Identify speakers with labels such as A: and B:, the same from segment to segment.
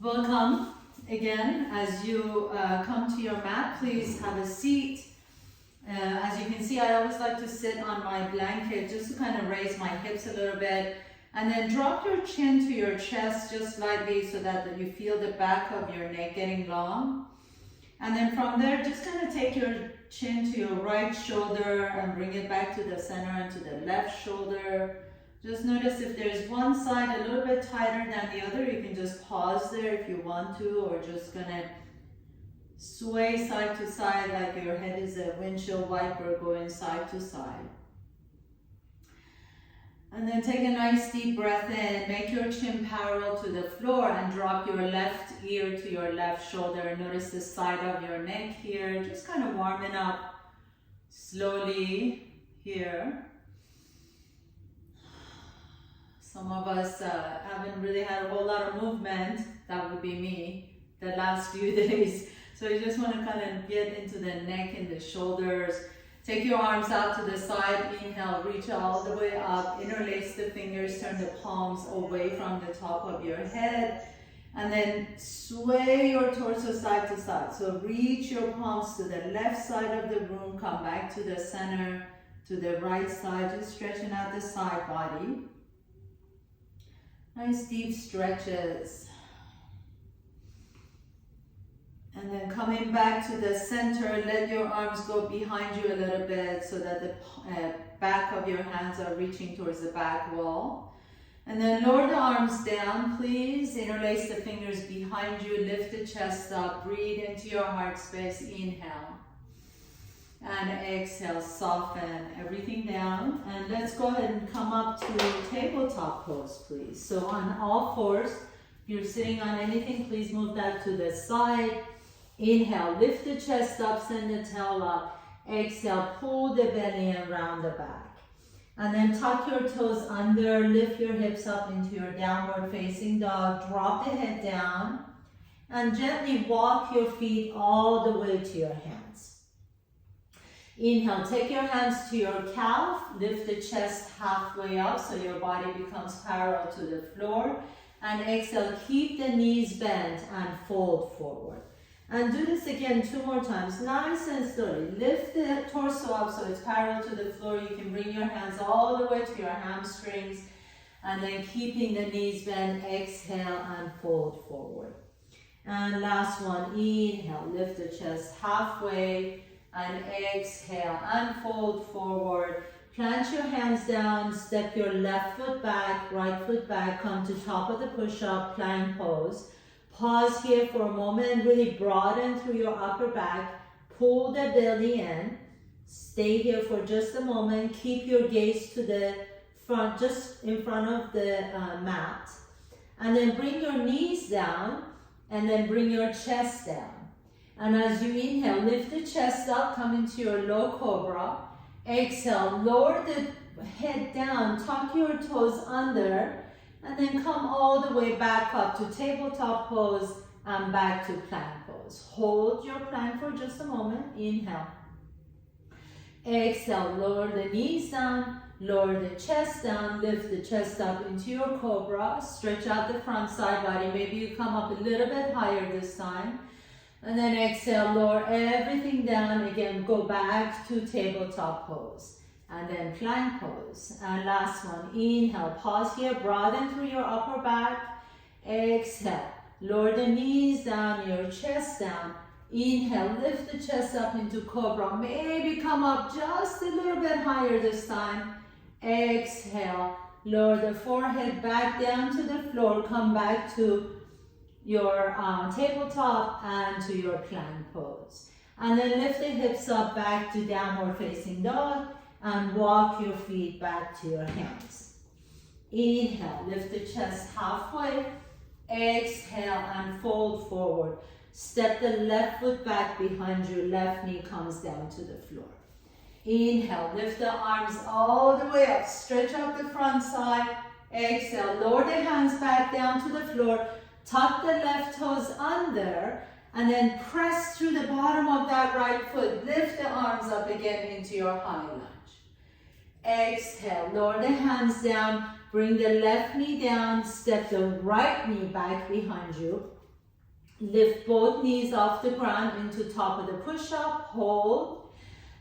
A: Welcome again. As you come to your mat, please have a seat. As you can see, I always like to sit on my blanket just to kind of raise my hips a little bit, and then drop your chin to your chest just slightly so that you feel the back of your neck getting long. And then from there, just kind of take your chin to your right shoulder and bring it back to the center and to the left shoulder. Just notice if there's one side a little bit tighter than the other, you can just pause there if you want to, or just gonna sway side to side like your head is a windshield wiper going side to side. And then take a nice deep breath in, make your chin parallel to the floor and drop your left ear to your left shoulder. Notice the side of your neck here, just kind of warming up slowly here. Some of us haven't really had a whole lot of movement, that would be me, the last few days. So you just want to kind of get into the neck and the shoulders. Take your arms out to the side, inhale, reach all the way up, interlace the fingers, turn the palms away from the top of your head, and then sway your torso side to side. So reach your palms to the left side of the room, come back to the center, to the right side, just stretching out the side body. Nice deep stretches. And then coming back to the center, let your arms go behind you a little bit so that the back of your hands are reaching towards the back wall. And then lower the arms down, please. Interlace the fingers behind you, lift the chest up, breathe into your heart space, inhale. And exhale, soften everything down. And let's go ahead and come up to tabletop pose, please. So on all fours, if you're sitting on anything, please move that to the side. Inhale, lift the chest up, send the tail up. Exhale, pull the belly and round the back. And then tuck your toes under, lift your hips up into your downward facing dog. Drop the head down and gently walk your feet all the way to your hands. Inhale, take your hands to your calf, lift the chest halfway up so your body becomes parallel to the floor. And exhale, keep the knees bent and fold forward. And do this again 2 more times, nice and slowly. Lift the torso up so it's parallel to the floor. You can bring your hands all the way to your hamstrings. And then keeping the knees bent, exhale and fold forward. And last one, inhale, lift the chest halfway. And exhale and fold forward. Plant your hands down, step your left foot back, right foot back, come to top of the push-up, plank pose. Pause here for a moment, really broaden through your upper back, pull the belly in. Stay here for just a moment, keep your gaze to the front, just in front of the mat. And then bring your knees down, and then bring your chest down. And as you inhale, lift the chest up, come into your low cobra. Exhale, lower the head down, tuck your toes under, and then come all the way back up to tabletop pose and back to plank pose. Hold your plank for just a moment. Inhale. Exhale, lower the knees down, lower the chest down, lift the chest up into your cobra. Stretch out the front side body. Maybe you come up a little bit higher this time. And then exhale, lower everything down. Again, go back to tabletop pose. And then plank pose. And last one, inhale, pause here, broaden through your upper back. Exhale, lower the knees down, your chest down. Inhale, lift the chest up into cobra. Maybe come up just a little bit higher this time. Exhale, lower the forehead back down to the floor. Come back to your tabletop and to your plank pose. And then lift the hips up back to downward facing dog and walk your feet back to your hands. Inhale, lift the chest halfway. Exhale and fold forward. Step the left foot back behind you, left knee comes down to the floor. Inhale, lift the arms all the way up, stretch out the front side. Exhale, lower the hands back down to the floor. Tuck the left toes under and then press through the bottom of that right foot. Lift the arms up again into your high lunge. Exhale, lower the hands down, bring the left knee down, step the right knee back behind you. Lift both knees off the ground into top of the push-up, hold.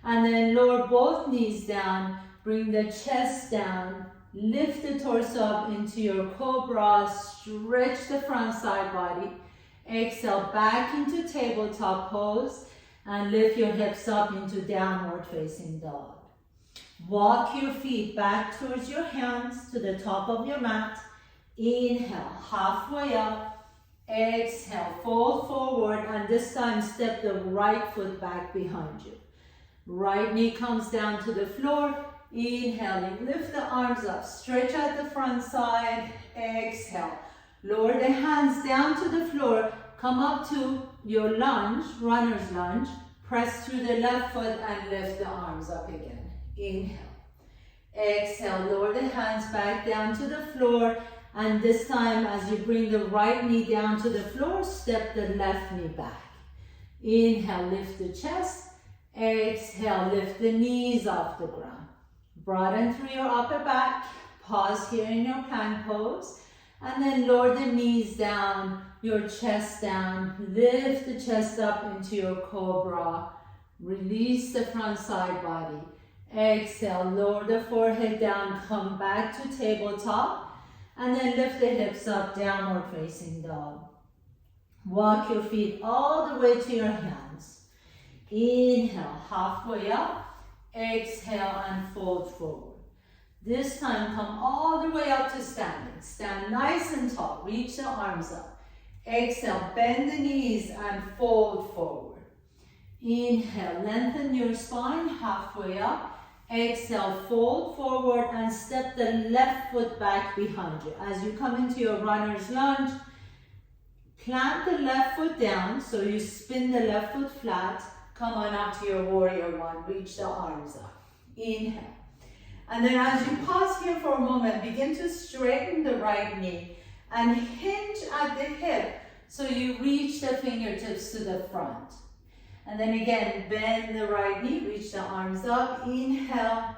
A: And then lower both knees down, bring the chest down, lift the torso up into your cobra, stretch the front side body. Exhale back into tabletop pose and lift your hips up into downward facing dog. Walk your feet back towards your hands to the top of your mat. Inhale, halfway up. Exhale, fold forward, and this time step the right foot back behind you. Right knee comes down to the floor. Inhaling, lift the arms up, stretch out the front side. Exhale, lower the hands down to the floor. Come up to your lunge, runner's lunge. Press through the left foot and lift the arms up again. Inhale. Exhale, lower the hands back down to the floor. And this time, as you bring the right knee down to the floor, step the left knee back. Inhale, lift the chest. Exhale, lift the knees off the ground. Broaden through your upper back. Pause here in your plank pose. And then lower the knees down, your chest down. Lift the chest up into your cobra. Release the front side body. Exhale, lower the forehead down. Come back to tabletop. And then lift the hips up, downward facing dog. Walk your feet all the way to your hands. Inhale, halfway up. Exhale and fold forward. This time, come all the way up to standing. Stand nice and tall. Reach the arms up. Exhale, bend the knees and fold forward. Inhale, lengthen your spine, halfway up. Exhale, fold forward and step the left foot back behind you. As you come into your runner's lunge, plant the left foot down, so you spin the left foot flat. Come on up to your warrior one. Reach the arms up. Inhale. And then as you pause here for a moment, begin to straighten the right knee and hinge at the hip so you reach the fingertips to the front. And then again, bend the right knee, reach the arms up. Inhale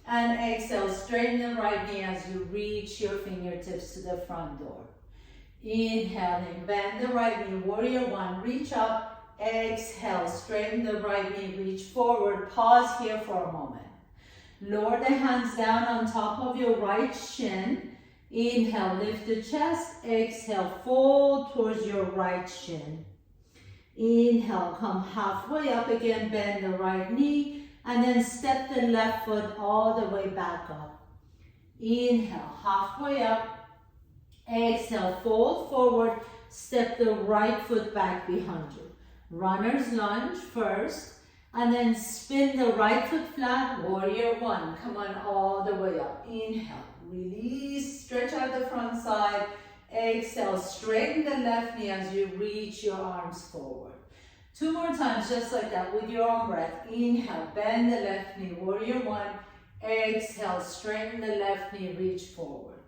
A: and exhale. Straighten the right knee as you reach your fingertips to the front door. Inhaling, bend the right knee, warrior one, reach up. Exhale, straighten the right knee, reach forward. Pause here for a moment. Lower the hands down on top of your right shin. Inhale, lift the chest. Exhale, fold towards your right shin. Inhale, come halfway up again, bend the right knee, and then step the left foot all the way back up. Inhale, halfway up. Exhale, fold forward, step the right foot back behind you. Runner's lunge first, and then spin the right foot flat, warrior one. Come on all the way up. Inhale, release, stretch out the front side. Exhale, straighten the left knee as you reach your arms forward. 2 more times, just like that, with your own breath. Inhale, bend the left knee, warrior one. Exhale, straighten the left knee, reach forward.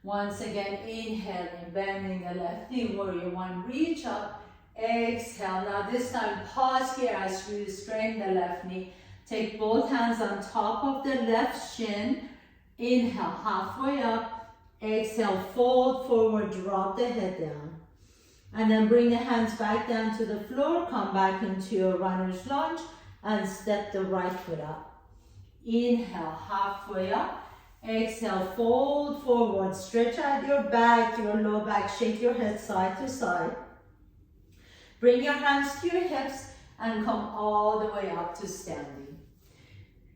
A: Once again, inhaling, bending the left knee, warrior one, reach up. Exhale. Now this time, pause here as you straighten the left knee. Take both hands on top of the left shin. Inhale, halfway up. Exhale, fold forward, drop the head down. And then bring the hands back down to the floor. Come back into your runner's lunge and step the right foot up. Inhale, halfway up. Exhale, fold forward. Stretch out your back, your low back. Shake your head side to side. Bring your hands to your hips and come all the way up to standing.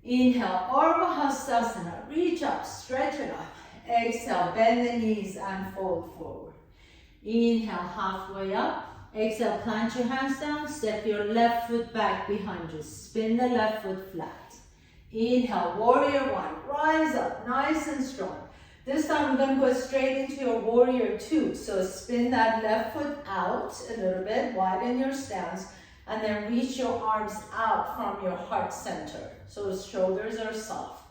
A: Inhale, Urdhva Hastasana. Reach up, stretch it up. Exhale, bend the knees and fold forward. Inhale, halfway up. Exhale, plant your hands down. Step your left foot back behind you. Spin the left foot flat. Inhale, warrior one. Rise up, nice and strong. This time we're going to go straight into your warrior two. So spin that left foot out a little bit, widen your stance, and then reach your arms out from your heart center. So the shoulders are soft.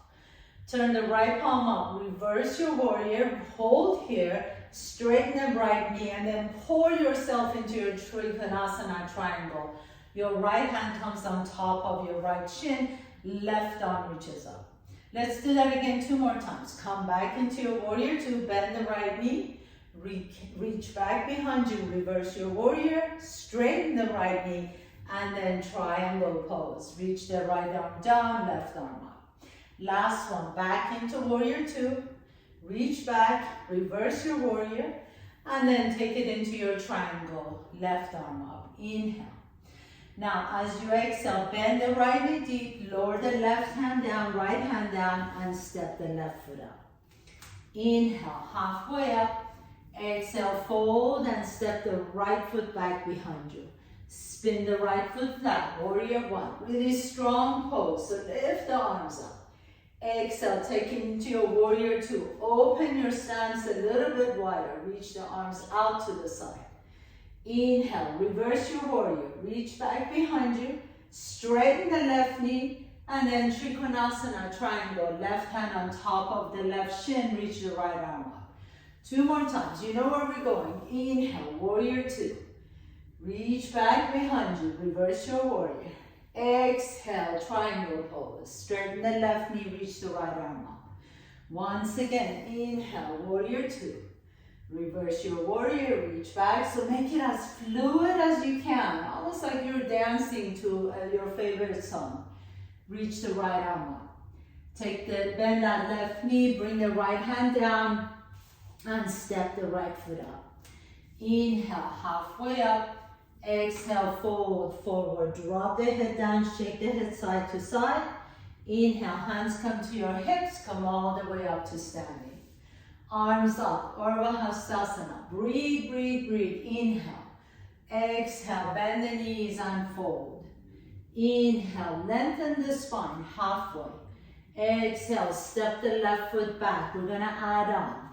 A: Turn the right palm up, reverse your warrior, hold here, straighten the right knee, and then pour yourself into your Trikonasana triangle. Your right hand comes on top of your right shin, left arm reaches up. Let's do that again 2 more times. Come back into your warrior two, bend the right knee, Reach back behind you, reverse your warrior, straighten the right knee, and then triangle pose. Reach the right arm down, left arm up. Last one, back into warrior two. Reach back, reverse your warrior, and then take it into your triangle, left arm up. Inhale. Now, as you exhale, bend the right knee deep, lower the left hand down, right hand down, and step the left foot up. Inhale, halfway up. Exhale, fold and step the right foot back behind you. Spin the right foot flat, warrior one. Really strong pose, so lift the arms up. Exhale, take it into your warrior two. Open your stance a little bit wider. Reach the arms out to the side. Inhale, reverse your warrior. Reach back behind you. Straighten the left knee. And then Trikonasana, triangle. Left hand on top of the left shin. Reach the right arm up. Two more times. You know where we're going. Inhale, warrior two. Reach back behind you. Reverse your warrior. Exhale, triangle pose. Straighten the left knee. Reach the right arm up. Once again, inhale, warrior two. Reverse your warrior, reach back. So make it as fluid as you can. Almost like you're dancing to your favorite song. Reach the right arm up. Bend that left knee, bring the right hand down, and step the right foot up. Inhale, halfway up. Exhale, fold forward. Drop the head down, shake the head side to side. Inhale, hands come to your hips, come all the way up to standing. Arms up, Urdhva Hastasana. Breathe, breathe, breathe. Inhale. Exhale, bend the knees and fold. Inhale, lengthen the spine, halfway. Exhale, step the left foot back. We're gonna add on.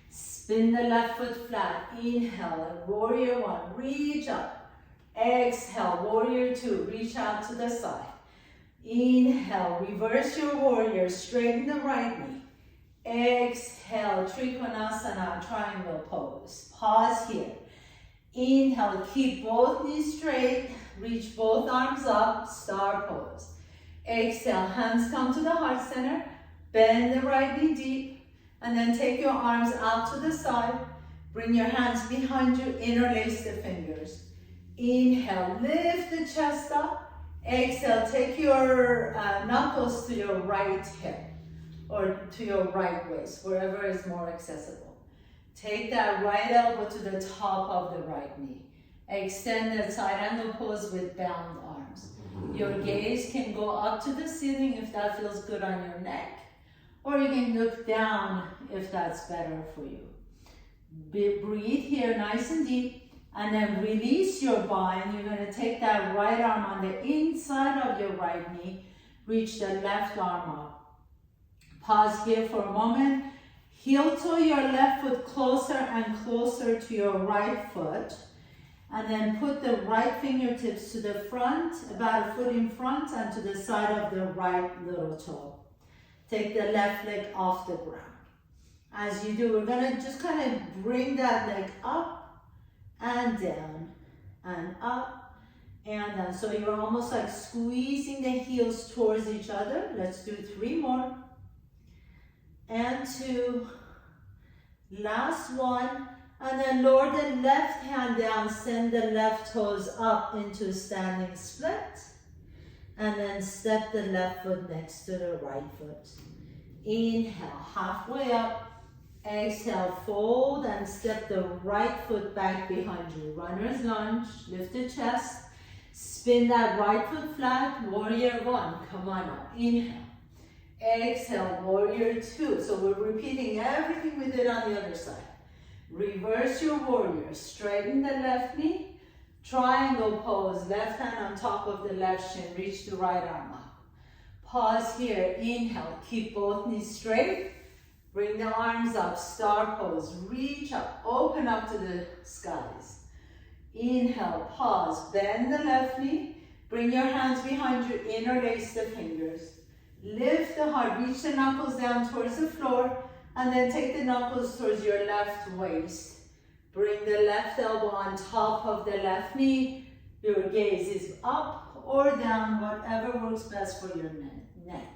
A: Spin the left foot flat. Inhale, warrior one, reach up. Exhale, warrior two, reach out to the side. Inhale, reverse your warrior, straighten the right knee. Exhale, Trikonasana, triangle pose. Pause here. Inhale, keep both knees straight. Reach both arms up, star pose. Exhale, hands come to the heart center. Bend the right knee deep. And then take your arms out to the side. Bring your hands behind you, interlace the fingers. Inhale, lift the chest up. Exhale, take your knuckles to your right hip or to your right waist, wherever is more accessible. Take that right elbow to the top of the right knee. Extend the side angle pose with bound arms. Your gaze can go up to the ceiling if that feels good on your neck, or you can look down if that's better for you. Breathe here nice and deep, and then release your bind. You're going to take that right arm on the inside of your right knee, reach the left arm up. Pause here for a moment. Heel toe your left foot closer and closer to your right foot. And then put the right fingertips to the front, about a foot in front, and to the side of the right little toe. Take the left leg off the ground. As you do, we're going to just kind of bring that leg up and down and up and down. So you're almost like squeezing the heels towards each other. Let's do 3 more. And 2. Last one. And then lower the left hand down, send the left toes up into standing split. And then step the left foot next to the right foot. Inhale, halfway up. Exhale, fold and step the right foot back behind you. Runner's lunge, lift the chest. Spin that right foot flat, warrior one. Come on up, inhale. Exhale, warrior two. So we're repeating everything we did on the other side. Reverse your warrior, straighten the left knee, triangle pose, left hand on top of the left shin, reach the right arm up. Pause here, inhale, keep both knees straight, bring the arms up, star pose, reach up, open up to the skies. Inhale, pause, bend the left knee, bring your hands behind you, interlace the fingers. Lift the heart, reach the knuckles down towards the floor, and then take the knuckles towards your left waist. Bring the left elbow on top of the left knee. Your gaze is up or down, whatever works best for your neck.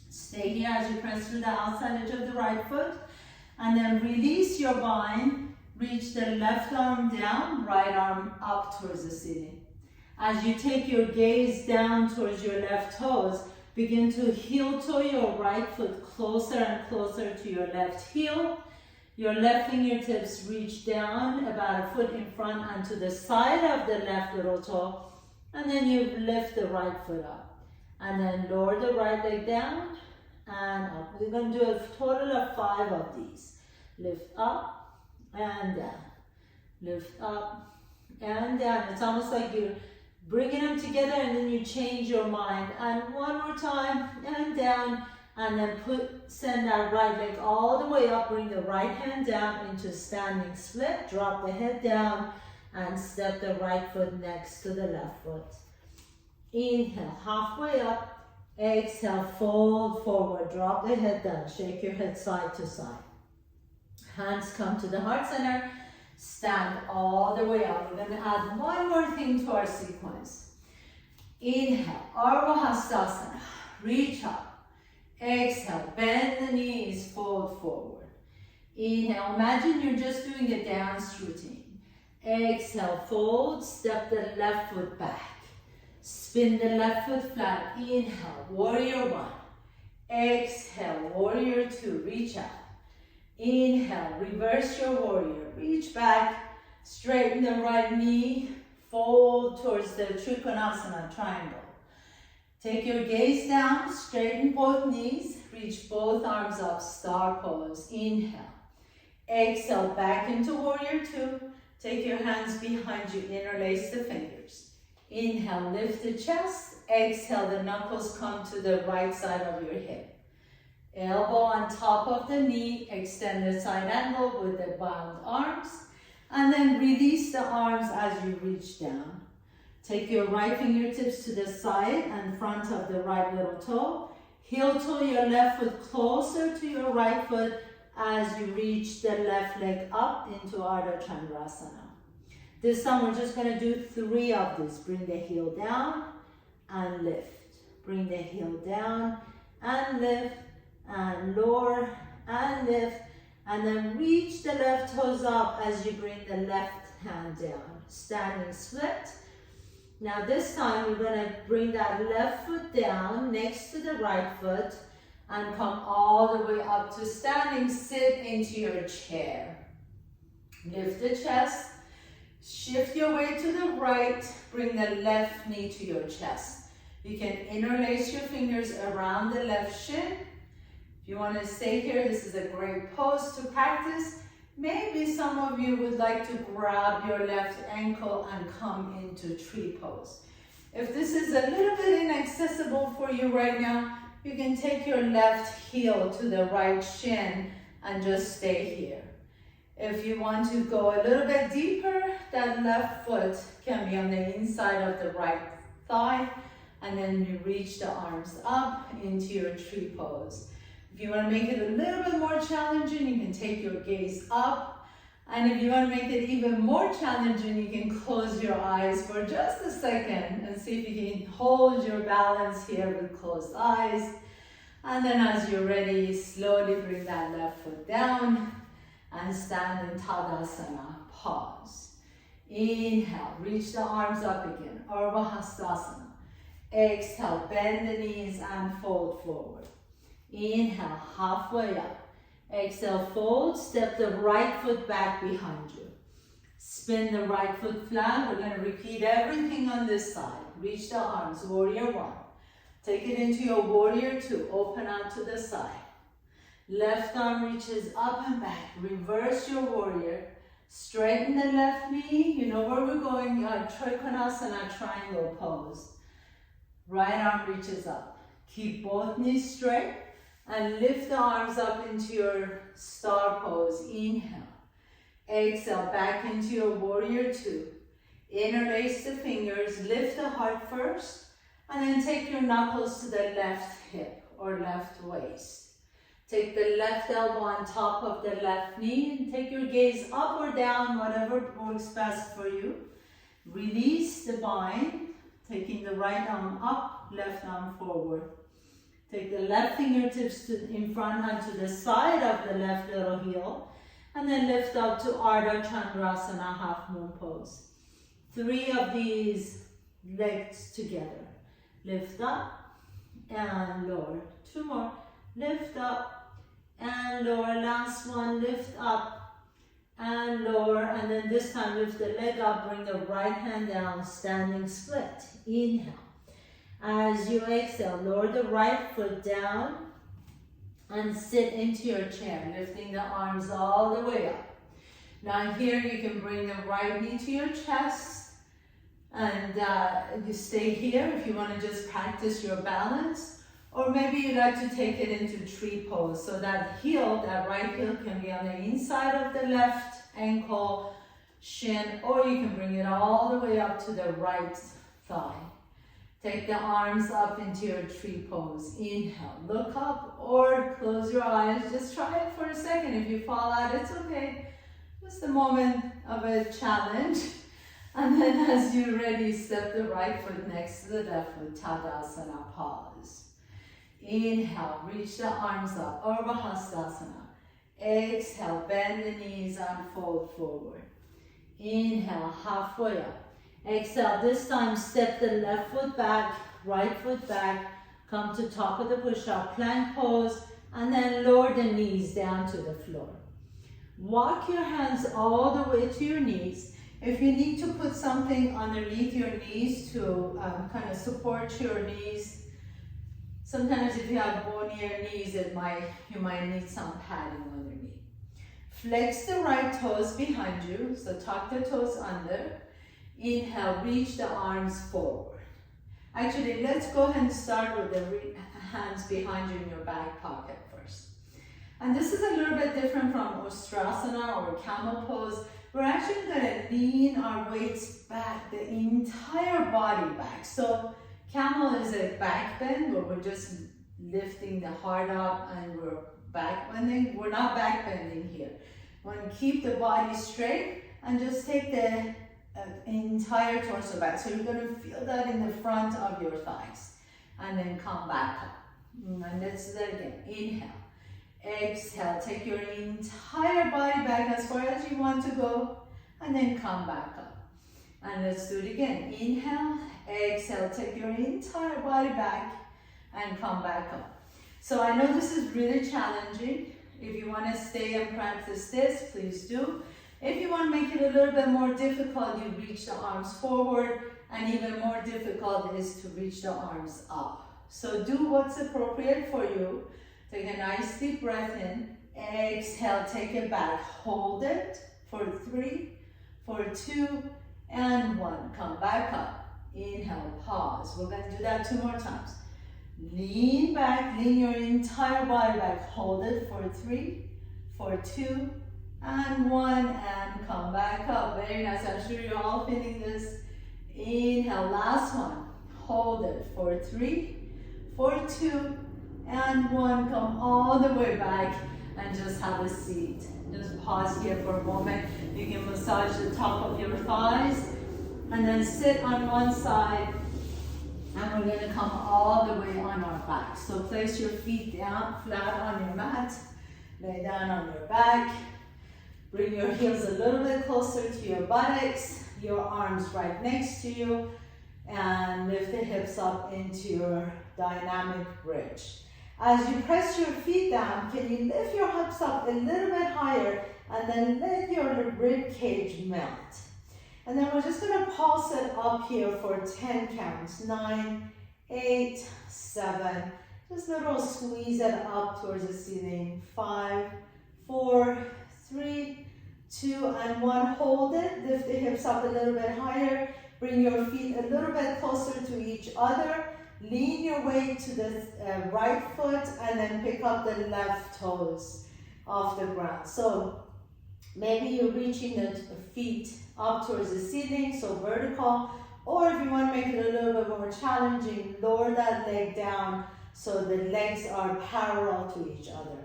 A: Stay here as you press through the outside edge of the right foot. And then release your bind. Reach the left arm down, right arm up towards the ceiling. As you take your gaze down towards your left toes, begin to heel toe your right foot closer and closer to your left heel. Your left fingertips reach down about a foot in front and to the side of the left little toe. And then you lift the right foot up. And then lower the right leg down and up. We're going to do a total of 5 of these. Lift up and down. Lift up and down. It's almost like you're bringing them together and then you change your mind. And one more time and down. And then send that right leg all the way up. Bring the right hand down into standing split. Drop the head down and step the right foot next to the left foot. Inhale, halfway up. Exhale, fold forward. Drop the head down. Shake your head side to side. Hands come to the heart center. Stand all the way up. We're going to add one more thing to our sequence. Inhale, Ardha Hastasana. Reach up. Exhale, bend the knees, fold forward. Inhale, imagine you're just doing a dance routine. Exhale, fold, step the left foot back. Spin the left foot flat. Inhale, warrior 1. Exhale, warrior 2, reach up. Inhale, reverse your warrior. Reach back, straighten the right knee, fold towards the Trikonasana triangle. Take your gaze down, straighten both knees, reach both arms up, star pose. Inhale. Exhale, back into warrior 2. Take your hands behind you, interlace the fingers. Inhale, lift the chest. Exhale, the knuckles come to the right side of your hip. Elbow on top of the knee, extend the side angle with the bound arms. And then release the arms as you reach down. Take your right fingertips to the side and front of the right little toe. Heel toe your left foot closer to your right foot as you reach the left leg up into Ardha Chandrasana. This time we're just going to do 3 of these. Bring the heel down and lift. Bring the heel down and lift and lower and lift. And then reach the left toes up as you bring the left hand down. Standing split. Now this time we're going to bring that left foot down next to the right foot and come all the way up to standing. Sit into your chair. Lift the chest. Shift your weight to the right. Bring the left knee to your chest. You can interlace your fingers around the left shin. If you want to stay here, this is a great pose to practice. Maybe some of you would like to grab your left ankle and come into tree pose. If this is a little bit inaccessible for you right now, you can take your left heel to the right shin and just stay here. If you want to go a little bit deeper, that left foot can be on the inside of the right thigh, and then you reach the arms up into your tree pose. If you want to make it a little bit more challenging, you can take your gaze up. And if you want to make it even more challenging, you can close your eyes for just a second and see if you can hold your balance here with closed eyes. And then as you're ready, slowly bring that left foot down and stand in Tadasana. Pause. Inhale, reach the arms up again. Ardha Hastasana. Exhale, bend the knees and fold forward. Inhale, halfway up. Exhale, fold, step the right foot back behind you. Spin the right foot flat. We're going to repeat everything on this side. Reach the arms, warrior 1. Take it into your warrior 2. Open out to the side. Left arm reaches up and back. Reverse your warrior. Straighten the left knee. You know where we're going. Trikonasana triangle pose. Right arm reaches up. Keep both knees straight. And lift the arms up into your star pose. Inhale. Exhale, back into your warrior 2. Interlace the fingers, lift the heart first, and then take your knuckles to the left hip or left waist. Take the left elbow on top of the left knee and take your gaze up or down, whatever works best for you. Release the bind, taking the right arm up, left arm forward. Take the left fingertips in front and to the side of the left little heel. And then lift up to Ardha Chandrasana, half moon pose. 3 of these legs together. Lift up and lower. 2 more. Lift up and lower. Last one, lift up and lower. And then this time lift the leg up, bring the right hand down, standing split. Inhale. As you exhale, lower the right foot down and sit into your chair, lifting the arms all the way up. Now here you can bring the right knee to your chest and you stay here if you want to just practice your balance, or maybe you like to take it into tree pose, so that heel, that right heel can be on the inside of the left ankle, shin, or you can bring it all the way up to the right thigh. Take the arms up into your tree pose. Inhale, look up or close your eyes. Just try it for a second. If you fall out, it's okay. Just a moment of a challenge. And then as you're ready, step the right foot next to the left foot. Tadasana, pause. Inhale, reach the arms up. Urdhva Hastasana. Exhale, bend the knees and fold forward. Inhale, halfway up. Exhale, this time step the left foot back, right foot back, come to top of the push-up, plank pose, and then lower the knees down to the floor. Walk your hands all the way to your knees. If you need to put something underneath your knees to kind of support your knees, sometimes if you have bonier knees, you might need some padding underneath. Flex the right toes behind you, so tuck the toes under. Inhale, reach the arms forward. Actually, let's go ahead and start with the hands behind you in your back pocket first. And this is a little bit different from Ustrasana or camel pose. We're actually going to lean our weights back, the entire body back. So camel is a back bend where we're just lifting the heart up and we're back bending. We're not back bending here. We want to keep the body straight and just take the entire torso back. So you're going to feel that in the front of your thighs. And then come back up. And let's do that again. Inhale. Exhale. Take your entire body back as far as you want to go. And then come back up. And let's do it again. Inhale. Exhale. Take your entire body back and come back up. So I know this is really challenging. If you want to stay and practice this, please do. If you want to make it a little bit more difficult, you reach the arms forward, and even more difficult is to reach the arms up. So do what's appropriate for you. Take a nice deep breath in. Exhale, take it back. Hold it for 3, for 2, and 1. Come back up. Inhale, pause. We're going to do that 2 more times. Lean back, lean your entire body back. Hold it for 3, for 2, and 1, and come back up. Very nice. I'm sure you're all feeling this. Inhale, last one. Hold it for 3, for 2, and 1. Come all the way back and just have a seat. Just pause here for a moment. You can massage the top of your thighs and then sit on one side, and we're going to come all the way on our back. So place your feet down flat on your mat. Lay down on your back. Bring your heels a little bit closer to your buttocks, your arms right next to you, and lift the hips up into your dynamic bridge. As you press your feet down, can you lift your hips up a little bit higher and then let your rib cage melt. And then we're just going to pulse it up here for 10 counts. 9, 8, 7. Just a little squeeze it up towards the ceiling. 5, 4, 3, 2, and 1. Hold it. Lift the hips up a little bit higher. Bring your feet a little bit closer to each other. Lean your weight to the right foot and then pick up the left toes off the ground. So maybe you're reaching the feet up towards the ceiling, so vertical. Or if you want to make it a little bit more challenging, lower that leg down so the legs are parallel to each other.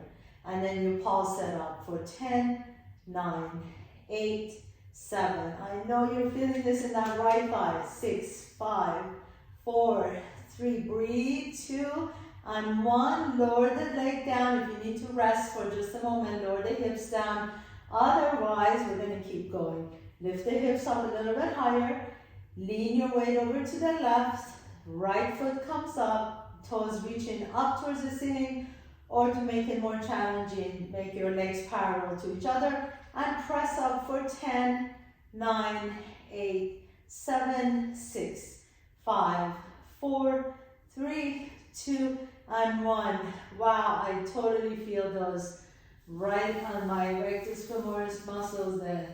A: And then you pulse it up for 10, 9, 8, 7. I know you're feeling this in that right thigh. 6, 5, 4, 3. Breathe. 2, On 1, lower the leg down. If you need to rest for just a moment, lower the hips down. Otherwise, we're going to keep going. Lift the hips up a little bit higher. Lean your weight over to the left. Right foot comes up. Toes reaching up towards the ceiling. Or to make it more challenging, make your legs parallel to each other. And press up for 10, 9, 8, 7, 6, 5, 4, 3, 2, and 1. Wow, I totally feel those right on my rectus femoris muscles, the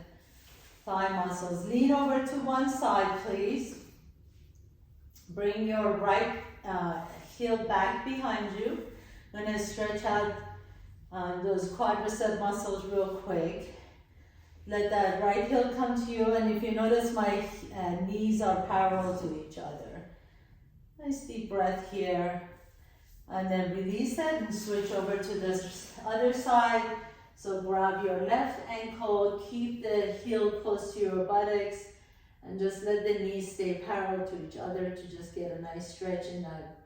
A: thigh muscles. Lean over to one side, please. Bring your right heel back behind you. I'm going to stretch out those quadricep muscles real quick. Let that right heel come to you, and if you notice my knees are parallel to each other. Nice deep breath here. And then release it and switch over to the other side. So grab your left ankle, keep the heel close to your buttocks, and just let the knees stay parallel to each other to just get a nice stretch in that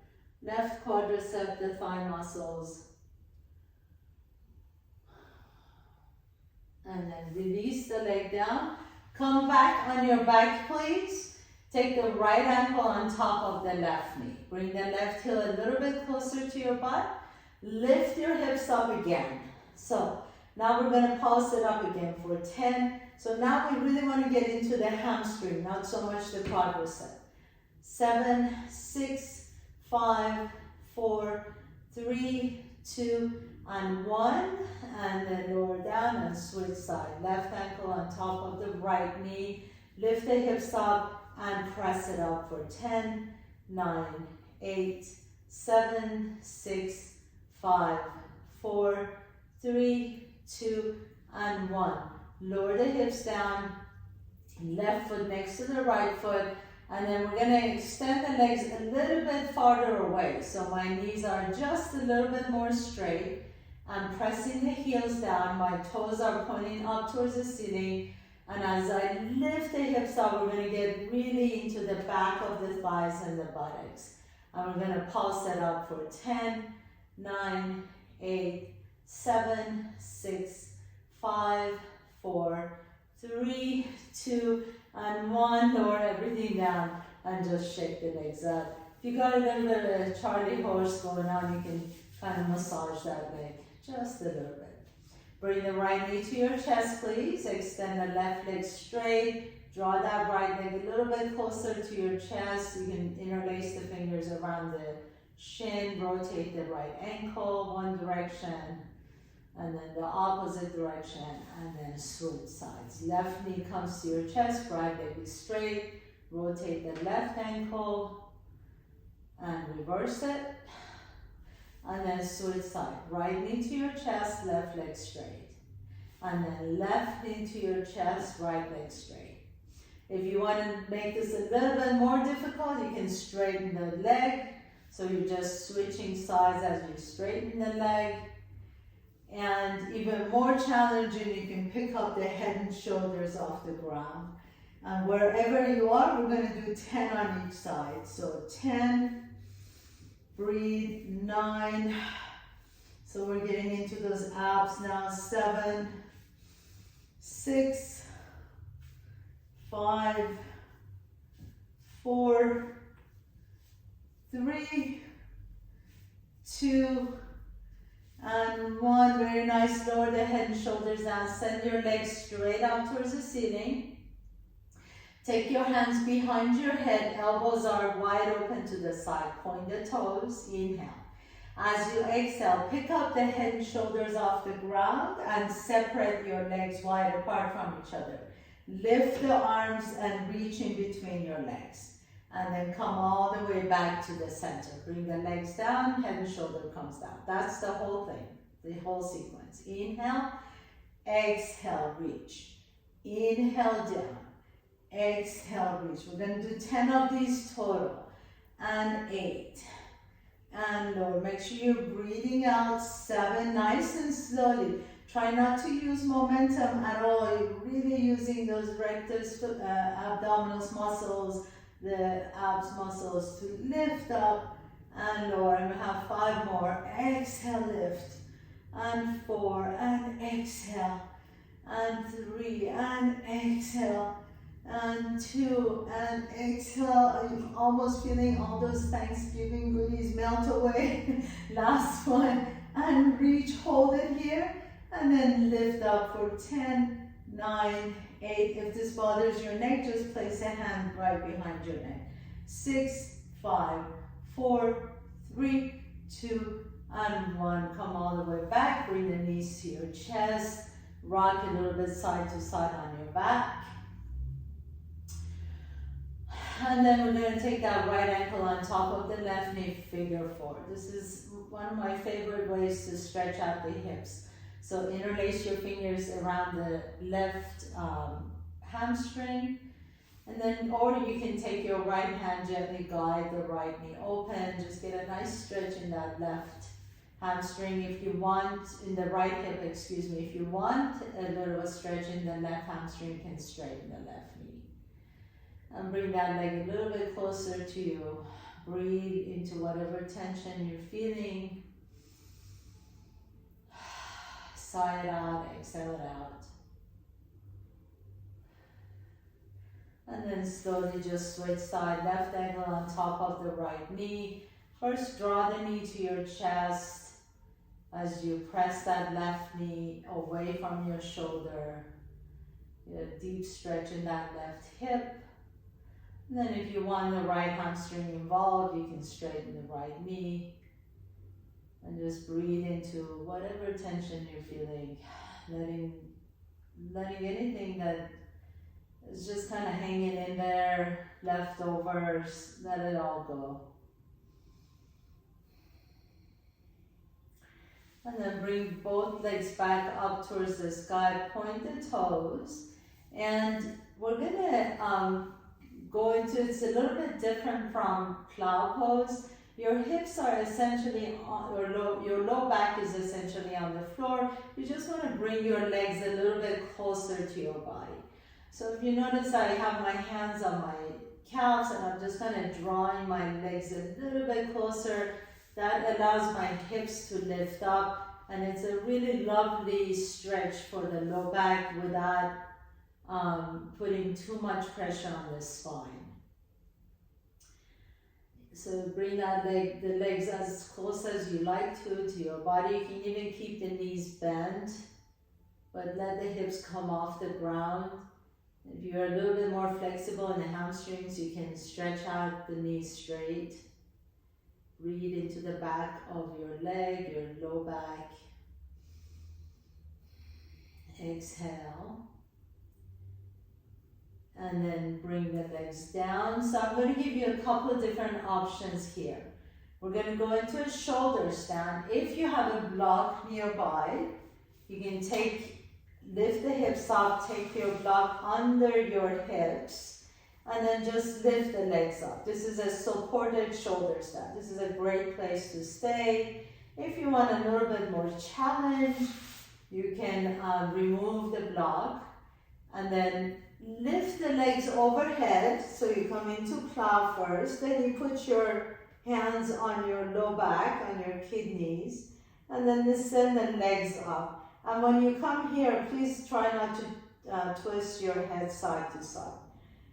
A: left quadricep, the thigh muscles. And then release the leg down. Come back on your back, please. Take the right ankle on top of the left knee. Bring the left heel a little bit closer to your butt. Lift your hips up again. So now we're going to pulse it up again for 10. So now we really want to get into the hamstring, not so much the quadricep. 7, 6, 5, 4, 3, 2, and 1. And then lower down and switch side. Left ankle on top of the right knee. Lift the hips up and press it up for 10, 9, 8, 7, 6, 5, 4, 3, 2, and 1. Lower the hips down, left foot next to the right foot, and then we're going to extend the legs a little bit farther away. So my knees are just a little bit more straight. I'm pressing the heels down, my toes are pointing up towards the ceiling. And as I lift the hips up, we're going to get really into the back of the thighs and the buttocks. And we're going to pulse it up for 10, 9, 8, 7, 6, 5, 4, 3, 2, and 1. Lower everything down and just shake the legs up. If you got a little bit of a Charlie horse going on, you can kind of massage that leg just a little bit. Bring the right knee to your chest, please. Extend the left leg straight. Draw that right leg a little bit closer to your chest. You can interlace the fingers around the shin. Rotate the right ankle one direction, and then the opposite direction, and then switch sides. Left knee comes to your chest. Right leg is straight. Rotate the left ankle and reverse it. And then switch side. Right knee to your chest, left leg straight. And then left knee to your chest, right leg straight. If you want to make this a little bit more difficult, you can straighten the leg. So you're just switching sides as you straighten the leg. And even more challenging, you can pick up the head and shoulders off the ground. And wherever you are, we're going to do 10 on each side. So 10. Breathe, 9. So we're getting into those abs now. 7, 6, 5, 4, 3, 2, and 1. Very nice. Lower the head and shoulders down. Send your legs straight out towards the ceiling. Take your hands behind your head, elbows are wide open to the side. Point the toes, inhale. As you exhale, pick up the head and shoulders off the ground and separate your legs wide apart from each other. Lift the arms and reach in between your legs. And then come all the way back to the center. Bring the legs down, head and shoulder comes down. That's the whole thing, the whole sequence. Inhale, exhale, reach. Inhale, down. Exhale, reach. We're going to do 10 of these total. And 8. And lower. Make sure you're breathing out. 7. Nice and slowly. Try not to use momentum at all. You're really using those rectus abdominal muscles, the abs muscles to lift up and lower. And we have 5 more. Exhale, lift. And 4, and exhale. And 3, and exhale. And 2, and exhale. I'm almost feeling all those Thanksgiving goodies melt away. Last one. And reach, hold it here. And then lift up for 10, 9, 8. If this bothers your neck, just place a hand right behind your neck. 6, 5, 4, 3, 2, and 1. Come all the way back. Bring the knees to your chest. Rock a little bit side to side on your back. And then we're going to take that right ankle on top of the left knee, figure 4. This is one of my favorite ways to stretch out the hips. So interlace your fingers around the left hamstring. And then, or you can take your right hand, gently guide the right knee open. Just get a nice stretch in that left hamstring. If you want, in the right hip, excuse me, if you want a little bit of stretch in the left hamstring, you can straighten the left knee. And bring that leg a little bit closer to you. Breathe into whatever tension you're feeling. Sigh it out, exhale it out. And then slowly just switch side, left ankle on top of the right knee. First, draw the knee to your chest as you press that left knee away from your shoulder. Get a deep stretch in that left hip. And then if you want the right hamstring involved, you can straighten the right knee. And just breathe into whatever tension you're feeling. Letting anything that is just kind of hanging in there, leftovers, let it all go. And then bring both legs back up towards the sky, point the toes. And we're gonna go into, it's a little bit different from cloud pose. Your hips are essentially on, your low back is essentially on the floor. You just want to bring your legs a little bit closer to your body. So if you notice, I have my hands on my calves and I'm just kind of drawing my legs a little bit closer. That allows my hips to lift up, and it's a really lovely stretch for the low back without putting too much pressure on the spine. So bring that the legs as close as you like to your body. You can even keep the knees bent, but let the hips come off the ground. If you're a little bit more flexible in the hamstrings, you can stretch out the knees straight. Breathe into the back of your leg, your low back. Exhale. And then bring the legs down. So I'm going to give you a couple of different options here. We're going to go into a shoulder stand. If you have a block nearby, you can lift the hips up, take your block under your hips, and then just lift the legs up. This is a supported shoulder stand. This is a great place to stay. If you want a little bit more challenge, you can remove the block and then lift the legs overhead. So you come into plow first, then you put your hands on your low back, on your kidneys, and then send the legs up. And when you come here, please try not to twist your head side to side.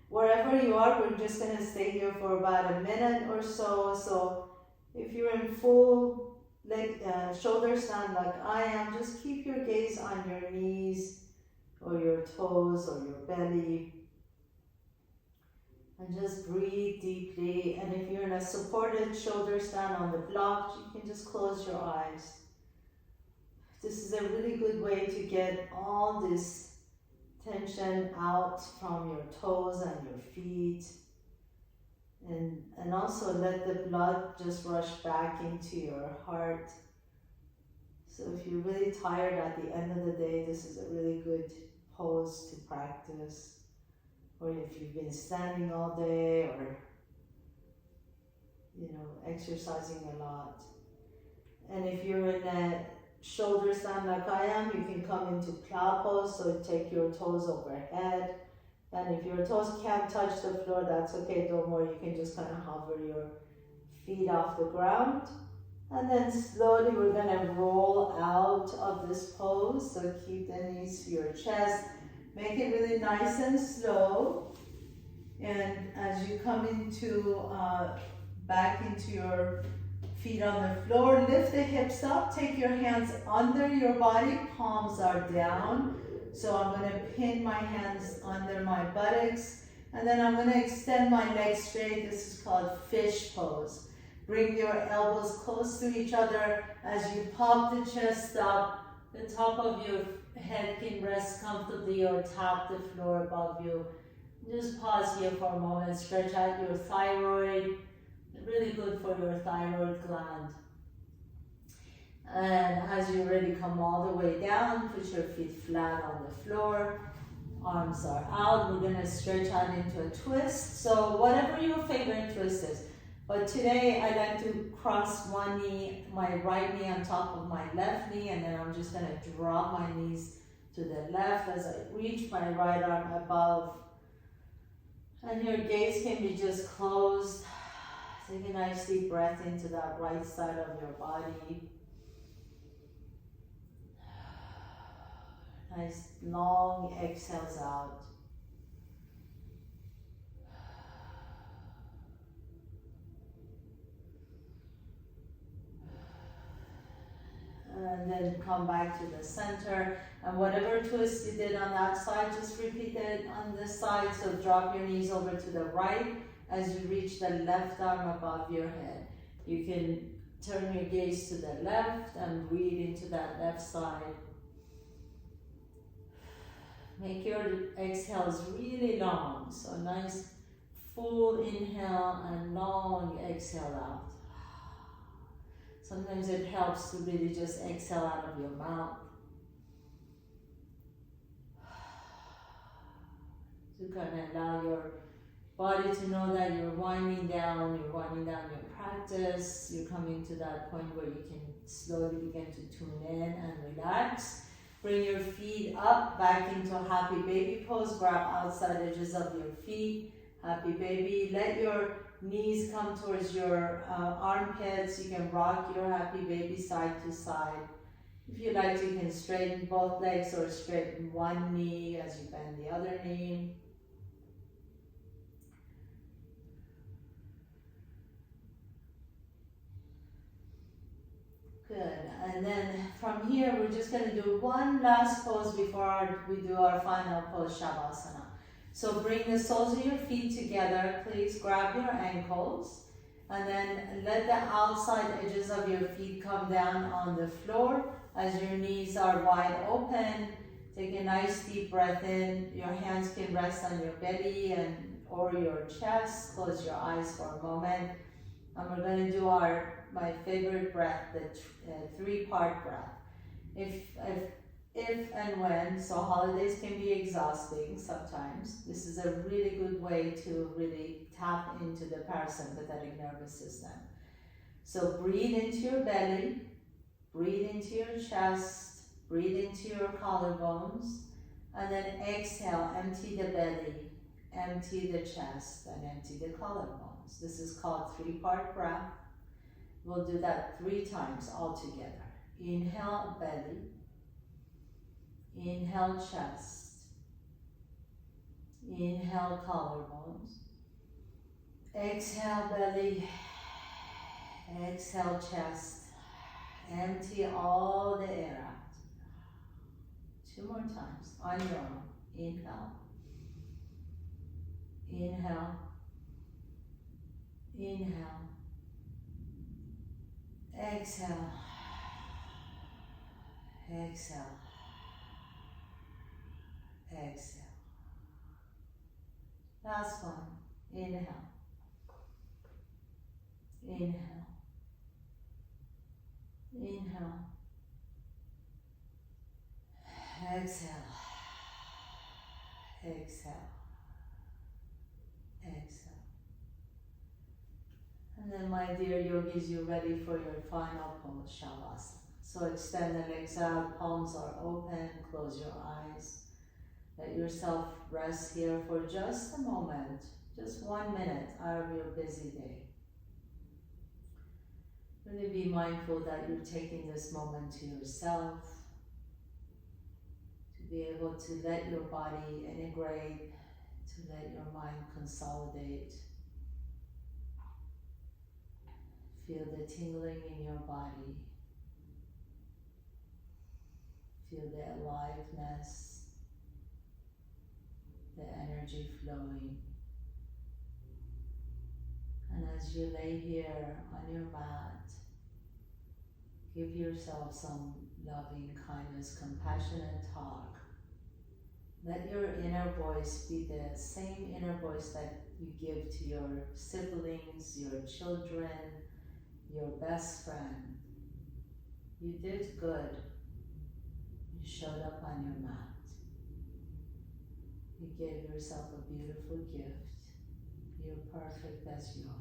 A: Wherever you are, we're just going to stay here for about a minute or so. So if you're in full shoulder stand like I am, just keep your gaze on your knees or your toes or your belly. And just breathe deeply. And if you're in a supported shoulder stand on the block, you can just close your eyes. This is a really good way to get all this tension out from your toes and your feet. And also let the blood just rush back into your heart. So if you're really tired at the end of the day, this is a really good pose to practice. Or if you've been standing all day or, exercising a lot. And if you're in a shoulder stand like I am, you can come into plow pose, so take your toes overhead. And if your toes can't touch the floor, that's okay, don't worry, you can just kind of hover your feet off the ground. And then slowly we're gonna roll out of this pose. So keep the knees to your chest. Make it really nice and slow. And as you come into, back into your feet on the floor, lift the hips up, take your hands under your body, palms are down. So I'm gonna pin my hands under my buttocks, and then I'm gonna extend my legs straight. This is called fish pose. Bring your elbows close to each other as you pop the chest up. The top of your head can rest comfortably or tap the floor above you. Just pause here for a moment, stretch out your thyroid. Really good for your thyroid gland. And as you ready, come all the way down, put your feet flat on the floor. Arms are out. We're gonna stretch out into a twist. So whatever your favorite twist is. But today I like to cross one knee, my right knee on top of my left knee, and then I'm just gonna drop my knees to the left as I reach my right arm above. And your gaze can be just closed. Take a nice deep breath into that right side of your body. Nice long exhales out. And then come back to the center. And whatever twist you did on that side, just repeat it on this side. So drop your knees over to the right as you reach the left arm above your head. You can turn your gaze to the left and breathe into that left side. Make your exhales really long. So nice full inhale and long exhale out. Sometimes it helps to really just exhale out of your mouth. To kind of allow your body to know that you're winding down your practice. You're coming to that point where you can slowly begin to tune in and relax. Bring your feet up, back into happy baby pose. Grab outside edges of your feet. Happy baby. Let your knees come towards your armpits. You can rock your happy baby side to side. If you like, you can straighten both legs or straighten one knee as you bend the other knee. Good. And then from here, we're just going to do one last pose before we do our final pose, Shavasana. So bring the soles of your feet together. Please grab your ankles. And then let the outside edges of your feet come down on the floor as your knees are wide open. Take a nice deep breath in. Your hands can rest on your belly or your chest. Close your eyes for a moment. And we're going to do my favorite breath, the three-part breath. If and when, so holidays can be exhausting sometimes. This is a really good way to really tap into the parasympathetic nervous system. So breathe into your belly, breathe into your chest, breathe into your collarbones, and then exhale, empty the belly, empty the chest, and empty the collarbones. This is called three-part breath. We'll do that 3 times all together. Inhale, belly. Inhale, chest. Inhale, collarbones. Exhale, belly. Exhale, chest. Empty all the air out. 2 more times on your own. Inhale. Inhale. Inhale. Exhale. Exhale. Exhale. Last one. Inhale. Inhale. Inhale. Exhale. Exhale. Exhale. And then, my dear yogis, you're ready for your final pose, Shavasana. So extend the legs out, palms are open, close your eyes. Let yourself rest here for just a moment, just 1 minute out of your busy day. Really be mindful that you're taking this moment to yourself, to be able to let your body integrate, to let your mind consolidate. Feel the tingling in your body. Feel the aliveness, the energy flowing. And as you lay here on your mat, give yourself some loving kindness, compassionate talk. Let your inner voice be the same inner voice that you give to your siblings, your children, your best friend. You did good. You showed up on your mat. You gave yourself a beautiful gift. You're perfect as you are.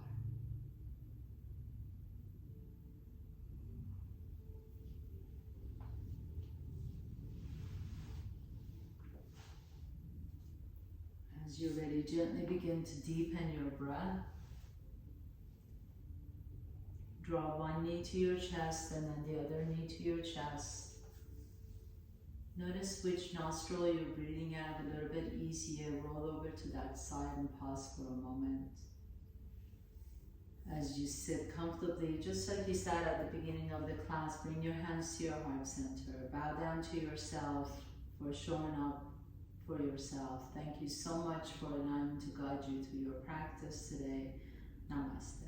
A: As you're ready, gently begin to deepen your breath. Draw one knee to your chest and then the other knee to your chest. Notice which nostril you're breathing out a little bit easier. Roll over to that side and pause for a moment. As you sit comfortably, just like you sat at the beginning of the class, bring your hands to your heart center. Bow down to yourself for showing up for yourself. Thank you so much for allowing me to guide you through your practice today. Namaste.